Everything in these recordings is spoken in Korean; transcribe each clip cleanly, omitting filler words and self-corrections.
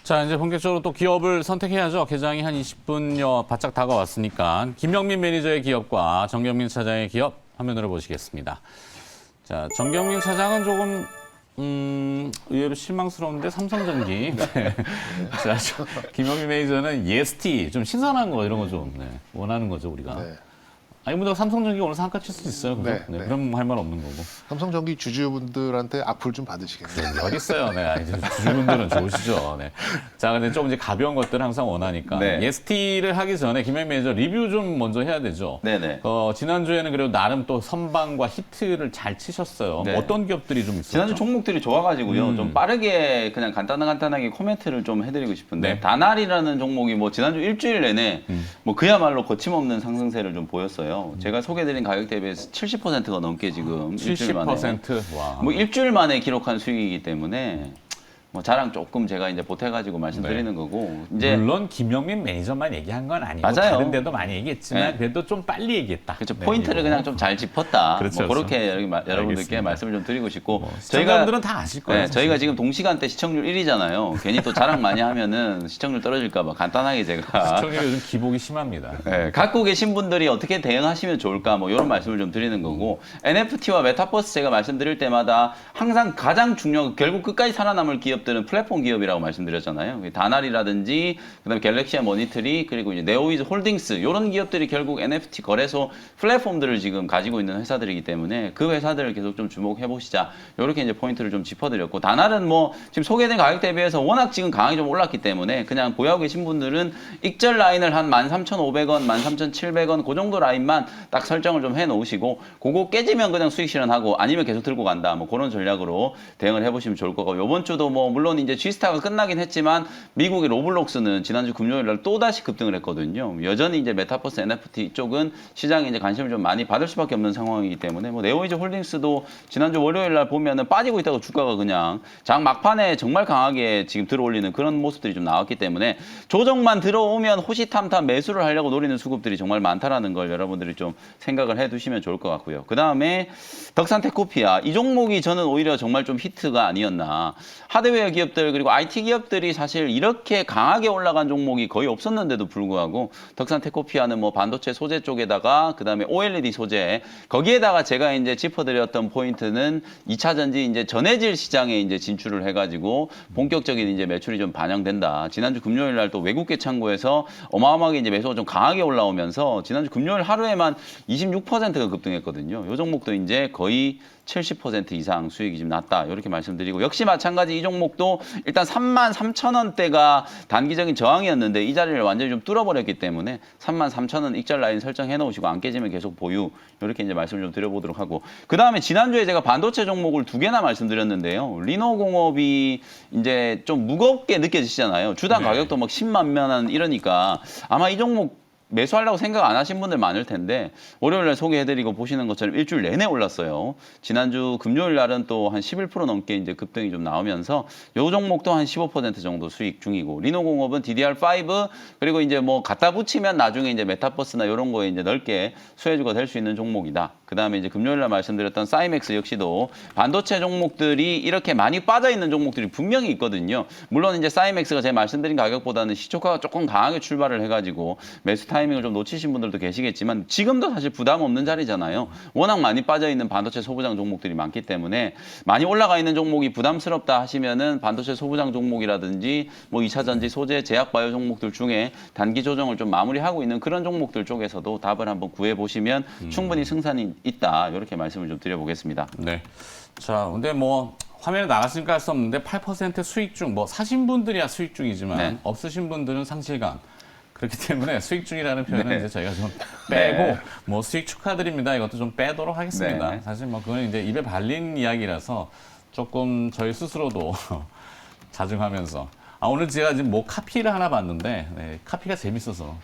자, 이제 본격적으로 또 기업을 선택해야죠. 개장이 한 20분여 바짝 다가왔으니까 김영민 매니저의 기업과 정경민 차장의 기업 화면으로 보시겠습니다. 자, 정경민 차장은 조금 의외로 실망스러운데 삼성전기. 네. 자, 김영민 매니저는 EST 좀 신선한 거 이런 거 좀 원하는 거죠 우리가. 네. 아니 뭐 삼성전기 오늘 상가 칠 수 있어요. 그죠? 네. 그럼 할 말 없는 거고. 삼성전기 주주분들한테 악플 좀 받으시겠네요. 어디 있어요? 네, 이제 주주분들은 좋으시죠. 네. 자, 근데 좀 이제 가벼운 것들 항상 원하니까. 네. EST를 하기 전에 김영 매니저 리뷰 좀 먼저 해야 되죠. 네네. 지난주에는 그래도 나름 또 선방과 히트를 잘 치셨어요. 네. 어떤 기업들이 좀 있었죠? 지난주 종목들이 좋아가지고요. 좀 빠르게 그냥 간단하게 코멘트를 좀 해드리고 싶은데 네. 다날이라는 종목이 뭐 지난주 일주일 내내 뭐 그야말로 거침없는 상승세를 좀 보였어요. 제가 소개해드린 가격 대비해서 70%가 넘게 지금 일주일 만에 70%? 와. 뭐 일주일 만에 기록한 수익이기 때문에 뭐 자랑 조금 제가 이제 보태가지고 말씀드리는 거고 이제 물론 김영민 매니저만 얘기한 건 아니고 맞아요. 다른 데도 많이 얘기했지만 네. 그래도 좀 빨리 얘기했다. 그렇죠. 네, 포인트를 이거. 그냥 좀 잘 짚었다. 그렇죠, 뭐 그렇게 여러분들께 알겠습니다. 말씀을 좀 드리고 싶고 시청자분들은 다 아실 거예요. 네, 저희가 지금 동시간대 시청률 1위잖아요. 괜히 또 자랑 많이 하면은 시청률 떨어질까 봐 간단하게 제가 시청률이 요즘 기복이 심합니다. 네, 갖고 계신 분들이 어떻게 대응하시면 좋을까 뭐 이런 말씀을 좀 드리는 거고 NFT와 메타버스 제가 말씀드릴 때마다 항상 가장 중요한 결국 끝까지 살아남을 기업들은 플랫폼 기업이라고 말씀드렸잖아요. 다날이라든지 그다음에 갤럭시아 모니터리 그리고 이제 네오위즈 홀딩스 이런 기업들이 결국 NFT 거래소 플랫폼들을 지금 가지고 있는 회사들이기 때문에 그 회사들을 계속 좀 주목해 보시자. 이렇게 이제 포인트를 좀 짚어드렸고 다날은 뭐 지금 소개된 가격 대비해서 워낙 지금 강하게 좀 올랐기 때문에 그냥 보유하고 계신 분들은 익절 라인을 한 13,500원, 13,700원 그 정도 라인만 딱 설정을 좀 해놓으시고 그거 깨지면 그냥 수익 실현하고 아니면 계속 들고 간다. 뭐 그런 전략으로 대응을 해보시면 좋을 거고 이번 주도 뭐 물론 이제 G스타가 끝나긴 했지만 미국의 로블록스는 지난주 금요일 날 또다시 급등을 했거든요. 여전히 이제 메타버스 NFT 쪽은 시장에 이제 관심을 좀 많이 받을 수밖에 없는 상황이기 때문에 뭐 네오위즈 홀딩스도 지난주 월요일 날 보면은 빠지고 있다가 주가가 그냥 장 막판에 정말 강하게 지금 들어올리는 그런 모습들이 좀 나왔기 때문에 조정만 들어오면 호시탐탐 매수를 하려고 노리는 수급들이 정말 많다라는 걸 여러분들이 좀 생각을 해두시면 좋을 것 같고요. 그 다음에 덕산테코피아 이 종목이 저는 오히려 정말 좀 히트가 아니었나. 하드웨어 기업들 그리고 IT 기업들이 사실 이렇게 강하게 올라간 종목이 거의 없었는데도 불구하고 덕산테코피아는 뭐 반도체 소재 쪽에다가 그다음에 OLED 소재 거기에다가 제가 이제 짚어드렸던 포인트는 2차 전지 이제 전해질 시장에 이제 진출을 해가지고 본격적인 이제 매출이 좀 반영된다. 지난주 금요일 날 또 외국계 창구에서 어마어마하게 이제 매수가 좀 강하게 올라오면서 지난주 금요일 하루에만 26%가 급등했거든요. 이 종목도 이제 거의 70% 이상 수익이 좀 났다. 이렇게 말씀드리고 역시 마찬가지 이 종목도 일단 33,000원대가 단기적인 저항이었는데 이 자리를 완전히 좀 뚫어버렸기 때문에 33,000원 익절 라인 설정해 놓으시고 안 깨지면 계속 보유. 이렇게 이제 말씀을 좀 드려보도록 하고 그 다음에 지난주에 제가 반도체 종목을 2개나 말씀드렸는데요. 리노공업이 이제 좀 무겁게 느껴지시잖아요. 주당 가격도 막 10만 원 이러니까 아마 이 종목 매수하려고 생각 안 하신 분들 많을 텐데 월요일날 소개해드리고 보시는 것처럼 일주일 내내 올랐어요. 지난주 금요일 날은 또 한 11% 넘게 이제 급등이 좀 나오면서 요 종목도 한 15% 정도 수익 중이고 리노공업은 DDR5 그리고 이제 뭐 갖다 붙이면 나중에 이제 메타버스나 이런 거에 이제 넓게 수혜주가 될 수 있는 종목이다. 그 다음에 이제 금요일날 말씀드렸던 사이맥스 역시도 반도체 종목들이 이렇게 많이 빠져 있는 종목들이 분명히 있거든요. 물론 이제 사이맥스가 제가 말씀드린 가격보다는 시초가가 조금 강하게 출발을 해가지고 매수 타이밍을 좀 놓치신 분들도 계시겠지만 지금도 사실 부담 없는 자리잖아요. 워낙 많이 빠져있는 반도체 소부장 종목들이 많기 때문에 많이 올라가 있는 종목이 부담스럽다 하시면은 반도체 소부장 종목이라든지 뭐 2차 전지 소재 제약 바이오 종목들 중에 단기 조정을 좀 마무리하고 있는 그런 종목들 쪽에서도 답을 한번 구해보시면 충분히 승산이 있다. 이렇게 말씀을 좀 드려보겠습니다. 네. 자, 근데 뭐 화면에 나갔으니까 할 수 없는데 8% 수익 중, 뭐 사신 분들이야 수익 중이지만 네. 없으신 분들은 상실감. 그렇기 때문에 수익 중이라는 표현은 네. 이제 저희가 좀 빼고 네. 뭐 수익 축하드립니다. 이것도 좀 빼도록 하겠습니다. 네. 사실 뭐 그건 이제 입에 발린 이야기라서 조금 저희 스스로도 자중하면서 오늘 제가 지금 뭐 카피를 하나 봤는데 네, 카피가 재밌어서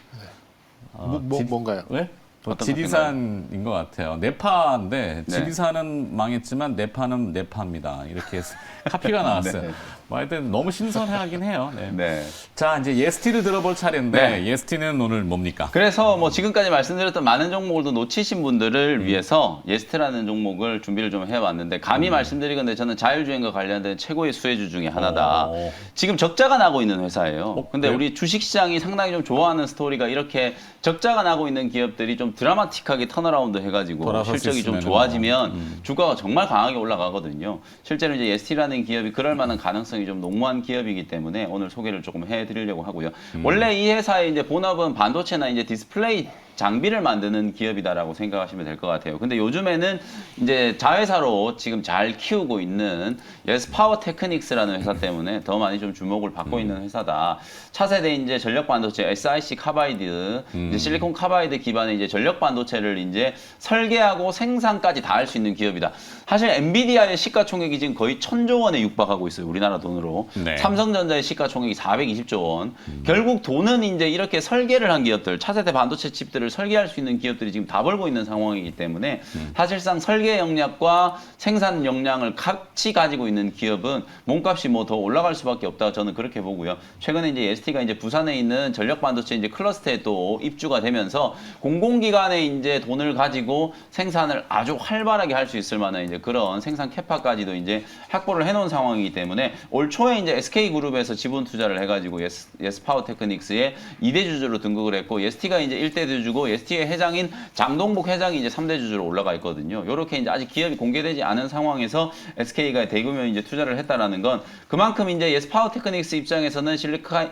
뭔가요? 왜? 어떤 지리산인 것 같아요. 네파인데 네. 지리산은 망했지만 네파는 네파입니다. 이렇게 해서 카피가 나왔어요. 네. 뭐 하여튼 너무 신선하긴 해요. 네. 네. 자, 이제 예스티를 들어볼 차례인데 네. 예스티는 오늘 뭡니까? 그래서 뭐 지금까지 말씀드렸던 많은 종목을 또 놓치신 분들을 위해서 예스트라는 종목을 준비를 좀 해왔는데 감히 말씀드리건데 저는 자율주행과 관련된 최고의 수혜주 중에 하나다. 오. 지금 적자가 나고 있는 회사예요. 근데 그래요? 우리 주식시장이 상당히 좀 좋아하는 스토리가 이렇게 적자가 나고 있는 기업들이 좀 드라마틱하게 턴어라운드 해가지고 돌아설 수 실적이 좀 있으면은 좋아지면 주가가 정말 강하게 올라가거든요. 실제로 이제 예스티라는 기업이 그럴 만한 가능성이 좀 농후한 기업이기 때문에 오늘 소개를 조금 해드리려고 하고요. 원래 이 회사의 이제 본업은 반도체나 이제 디스플레이 장비를 만드는 기업이다라고 생각하시면 될 것 같아요. 근데 요즘에는 이제 자회사로 지금 잘 키우고 있는 예스파워 테크닉스라는 회사 때문에 더 많이 좀 주목을 받고 있는 회사다. 차세대 이제 전력 반도체 SiC 카바이드, 이제 실리콘 카바이드 기반의 이제 전력 반도체를 이제 설계하고 생산까지 다 할 수 있는 기업이다. 사실 엔비디아의 시가총액이 지금 거의 1,000조 원에 육박하고 있어요. 우리나라 돈으로. 네. 삼성전자의 시가총액이 420조 원. 결국 돈은 이제 이렇게 설계를 한 기업들, 차세대 반도체 칩들을 설계할 수 있는 기업들이 지금 다 벌고 있는 상황이기 때문에 사실상 설계 역량과 생산 역량을 같이 가지고 있는 기업은 몸값이 뭐 더 올라갈 수밖에 없다. 저는 그렇게 보고요. 최근에 이제 ST가 이제 부산에 있는 전력 반도체 이제 클러스터에 또 입주가 되면서 공공기관에 이제 돈을 가지고 생산을 아주 활발하게 할 수 있을 만한 이제 그런 생산 캐파까지도 이제 확보를 해놓은 상황이기 때문에 올 초에 이제 SK그룹에서 지분 투자를 해가지고 예스파워 테크닉스의 2대 주주로 등극을 했고 ST가 이제 1대 주주고 ST의 회장인 장동복 회장이 이제 3대 주주로 올라가 있거든요. 이렇게 이제 아직 기업이 공개되지 않은 상황에서 SK가 대규모 이제 투자를 했다라는 건 그만큼 이제 예스파워 테크닉스 입장에서는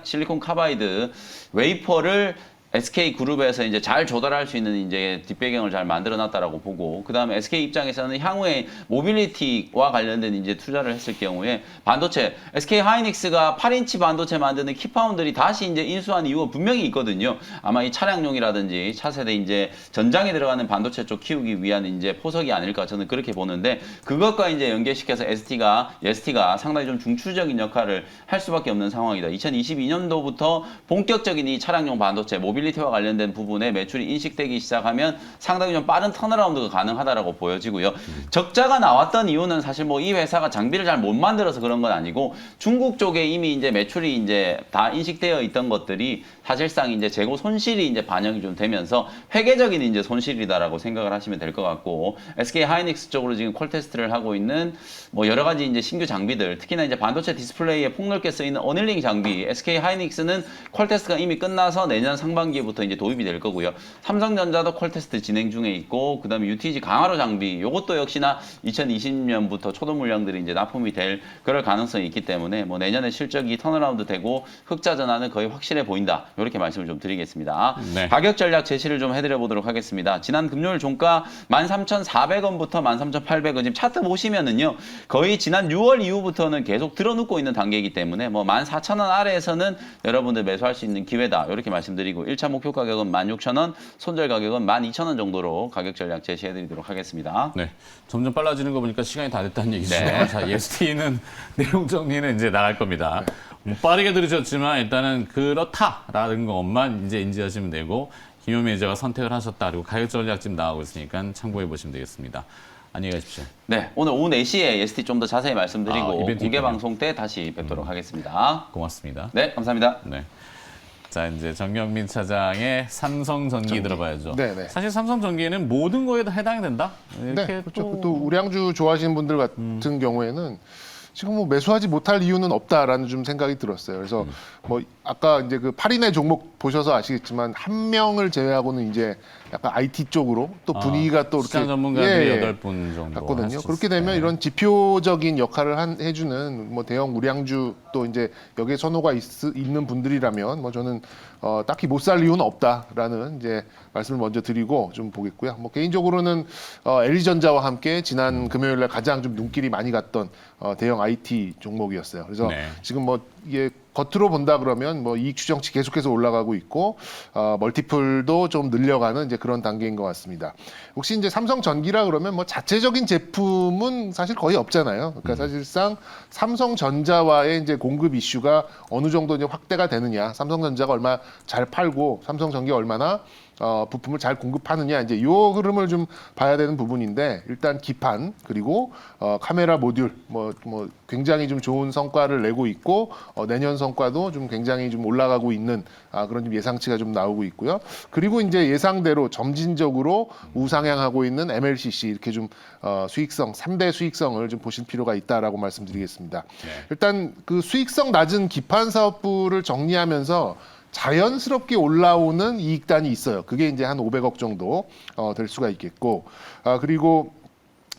실리콘 카바이드 웨이퍼를 SK그룹에서 이제 잘 조달할 수 있는 이제 뒷배경을 잘 만들어 놨다라고 보고, 그 다음에 SK 입장에서는 향후에 모빌리티와 관련된 이제 투자를 했을 경우에 반도체, SK 하이닉스가 8인치 반도체 만드는 키파운드들이 다시 이제 인수한 이유가 분명히 있거든요. 아마 이 차량용이라든지 차세대 이제 전장에 들어가는 반도체 쪽 키우기 위한 이제 포석이 아닐까 저는 그렇게 보는데, 그것과 이제 연계시켜서 예스티가 상당히 좀 중추적인 역할을 할 수밖에 없는 상황이다. 2022년도부터 본격적인 이 차량용 반도체, 모빌리티와 관련된 부분에 매출이 인식되기 시작하면 상당히 좀 빠른 턴어라운드가 가능하다라고 보여지고요. 적자가 나왔던 이유는 사실 뭐 이 회사가 장비를 잘 못 만들어서 그런 건 아니고 중국 쪽에 이미 이제 매출이 이제 다 인식되어 있던 것들이 사실상 이제 재고 손실이 이제 반영이 좀 되면서 회계적인 이제 손실이다라고 생각을 하시면 될 것 같고, SK 하이닉스 쪽으로 지금 콜 테스트를 하고 있는 뭐 여러 가지 이제 신규 장비들, 특히나 이제 반도체 디스플레이에 폭넓게 쓰이는 어닐링 장비, SK 하이닉스는 콜 테스트가 이미 끝나서 내년 상반기부터 이제 도입이 될 거고요. 삼성전자도 콜 테스트 진행 중에 있고, 그다음에 UTG 강화로 장비, 요것도 역시나 2020년부터 초도 물량들이 이제 납품이 될 그럴 가능성이 있기 때문에 뭐 내년에 실적이 턴어라운드 되고 흑자 전환은 거의 확실해 보인다. 이렇게 말씀을 좀 드리겠습니다. 네. 가격 전략 제시를 좀 해드려 보도록 하겠습니다. 지난 금요일 종가 13,400원부터 13,800원, 지금 차트 보시면은요, 거의 지난 6월 이후부터는 계속 들어눕고 있는 단계이기 때문에 뭐 14,000원 아래에서는 여러분들 매수할 수 있는 기회다. 이렇게 말씀드리고 1차 목표 가격은 16,000원, 손절 가격은 12,000원 정도로 가격 전략 제시해드리도록 하겠습니다. 네, 점점 빨라지는 거 보니까 시간이 다 됐다는 얘기죠. 네. 자, 예스티는 내용 정리는 이제 나갈 겁니다. 뭐 빠르게 들으셨지만 일단은 그렇다라는 것만 이제 인지하시면 되고, 김효미 매니저가 선택을 하셨다. 그리고 가격 전략 지금 나가고 있으니까 참고해 보시면 되겠습니다. 안녕히 가십시오. 네, 오늘 오후 4시에 ST 좀 더 자세히 말씀드리고 이벤트 공개 있군요. 방송 때 다시 뵙도록 하겠습니다. 고맙습니다. 네, 감사합니다. 네. 자, 이제 정경민 차장의 삼성전기 들어봐야죠. 네네. 사실 삼성전기는 모든 거에 다 해당이 된다. 이렇게 네, 그렇죠. 또 우량주 좋아하시는 분들 같은 경우에는 지금 뭐 매수하지 못할 이유는 없다라는 좀 생각이 들었어요. 그래서 뭐 아까 이제 그 8인의 종목 보셔서 아시겠지만 한 명을 제외하고는 이제 약간 IT 쪽으로 또 분위기가 또 이렇게 시장 전문가들이 예, 8분 정도 같거든요. 할수 그렇게 있어요. 되면 이런 지표적인 역할을 해주는 뭐 대형 우량주 또 이제 여기에 선호가 있는 분들이라면 뭐 저는 딱히 못 살 이유는 없다라는 이제 말씀을 먼저 드리고 좀 보겠고요. 뭐 개인적으로는 LG전자와 함께 지난 금요일날 가장 좀 눈길이 많이 갔던 대형 IT 종목이었어요. 그래서 네. 지금 뭐 이게 겉으로 본다 그러면 뭐 이익 추정치 계속해서 올라가고 있고 멀티플도 좀 늘려가는 이제 그런 단계인 것 같습니다. 혹시 이제 삼성전기라 그러면 뭐 자체적인 제품은 사실 거의 없잖아요. 그러니까 사실상 삼성전자와의 이제 공급 이슈가 어느 정도 이제 확대가 되느냐, 삼성전자가 얼마 잘 팔고 삼성전기가 얼마나 부품을 잘 공급하느냐, 이제 이 흐름을 좀 봐야 되는 부분인데, 일단 기판 그리고 카메라 모듈 뭐 굉장히 좀 좋은 성과를 내고 있고 내년 성과도 좀 굉장히 좀 올라가고 있는 그런 좀 예상치가 좀 나오고 있고요. 그리고 이제 예상대로 점진적으로 우상향하고 있는 MLCC 이렇게 좀 수익성 3대 수익성을 좀 보실 필요가 있다라고 말씀드리겠습니다. 네. 일단 그 수익성 낮은 기판 사업부를 정리하면서 자연스럽게 올라오는 이익단이 있어요. 그게 이제 한 500억 정도 될 수가 있겠고, 그리고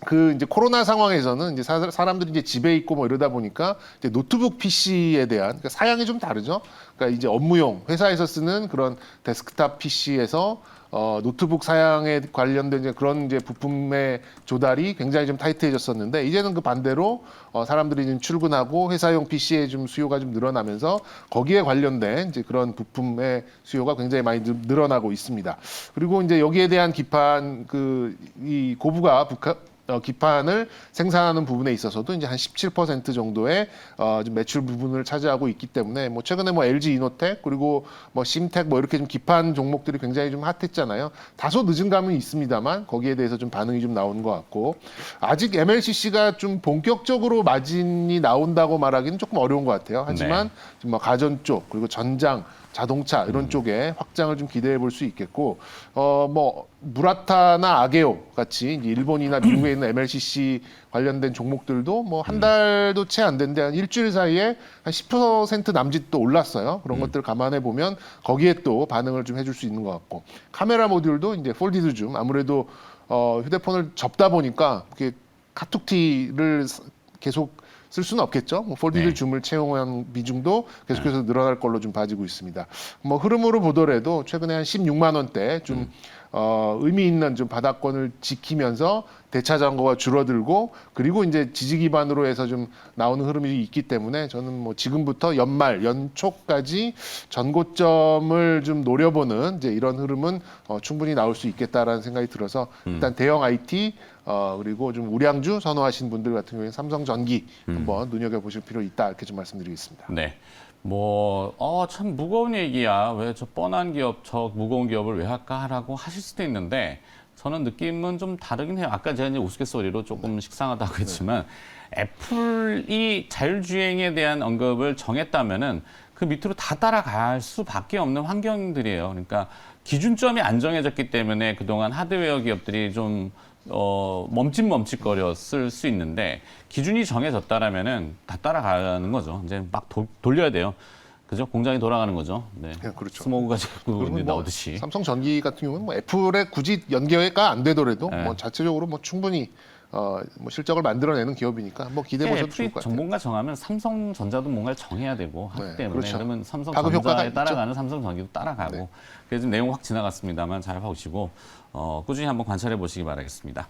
그 이제 코로나 상황에서는 이제 사람들이 이제 집에 있고 뭐 이러다 보니까 이제 노트북 PC에 대한 그러니까 사양이 좀 다르죠. 그러니까 이제 업무용 회사에서 쓰는 그런 데스크탑 PC에서 노트북 사양에 관련된 이제 그런 이제 부품의 조달이 굉장히 좀 타이트해졌었는데 이제는 그 반대로 사람들이 좀 출근하고 회사용 PC의 좀 수요가 좀 늘어나면서 거기에 관련된 이제 그런 부품의 수요가 굉장히 많이 늘어나고 있습니다. 그리고 이제 여기에 대한 기판 이 고부가 기판을 생산하는 부분에 있어서도 이제 한 17% 정도의 좀 매출 부분을 차지하고 있기 때문에 뭐 최근에 뭐 LG 이노텍 그리고 뭐 심텍 뭐 이렇게 좀 기판 종목들이 굉장히 좀 핫했잖아요. 다소 늦은 감은 있습니다만 거기에 대해서 좀 반응이 좀 나오는 것 같고 아직 MLCC가 좀 본격적으로 마진이 나온다고 말하기는 조금 어려운 것 같아요. 하지만 좀 뭐 가전 쪽 그리고 전장 자동차 이런 쪽에 확장을 좀 기대해 볼 수 있겠고 뭐 무라타나 아게오 같이 이제 일본이나 미국에 있는 MLCC 관련된 종목들도 뭐 한 달도 채 안 됐는데 한 일주일 사이에 한 10% 남짓 또 올랐어요. 그런 것들 감안해 보면 거기에 또 반응을 좀 해줄 수 있는 것 같고 카메라 모듈도 이제 폴디드 줌 아무래도 휴대폰을 접다 보니까 이렇게 카툭티를 계속 쓸 수는 없겠죠. 뭐 폴디드 줌을 채용한 비중도 계속해서 늘어날 걸로 좀 봐지고 있습니다. 뭐 흐름으로 보더라도 최근에 한 16만 원대 좀 의미 있는 좀 바닥권을 지키면서 대차 잔고가 줄어들고 그리고 이제 지지 기반으로 해서 좀 나오는 흐름이 있기 때문에 저는 뭐 지금부터 연초까지 전고점을 좀 노려보는 이제 이런 흐름은 충분히 나올 수 있겠다라는 생각이 들어서 일단 대형 IT 그리고 좀 우량주 선호하시는 분들 같은 경우에 삼성전기 한번 눈여겨보실 필요 있다 이렇게 좀 말씀드리겠습니다. 네. 참 무거운 얘기야. 왜 저 뻔한 기업, 저 무거운 기업을 왜 할까라고 하실 수도 있는데 저는 느낌은 좀 다르긴 해요. 아까 제가 이제 우스갯소리로 조금 식상하다고 했지만 애플이 자율주행에 대한 언급을 정했다면은 그 밑으로 다 따라갈 수밖에 없는 환경들이에요. 그러니까 기준점이 안 정해졌기 때문에 그동안 하드웨어 기업들이 좀 멈칫멈칫거렸을 수 있는데 기준이 정해졌다라면은 다 따라가는 거죠. 이제 막 돌려야 돼요. 그죠? 공장이 돌아가는 거죠. 네. 그렇죠. 스모그가 자꾸 이제 뭐 나오듯이. 삼성전기 같은 경우는 뭐 애플에 굳이 연계가 안 되더라도 네. 뭐 자체적으로 뭐 충분히 뭐 실적을 만들어내는 기업이니까 한번 기대해 보셔도 좋을 것 같아요. 전문가 정하면 삼성전자도 뭔가를 정해야 되고 하기 네, 때문에 그렇죠. 그러면 파급 효과가 삼성전자에 있죠. 따라가는 삼성전기도 따라가고 네. 그래서 지금 내용 확 지나갔습니다만 잘 보시고 꾸준히 한번 관찰해 보시기 바라겠습니다.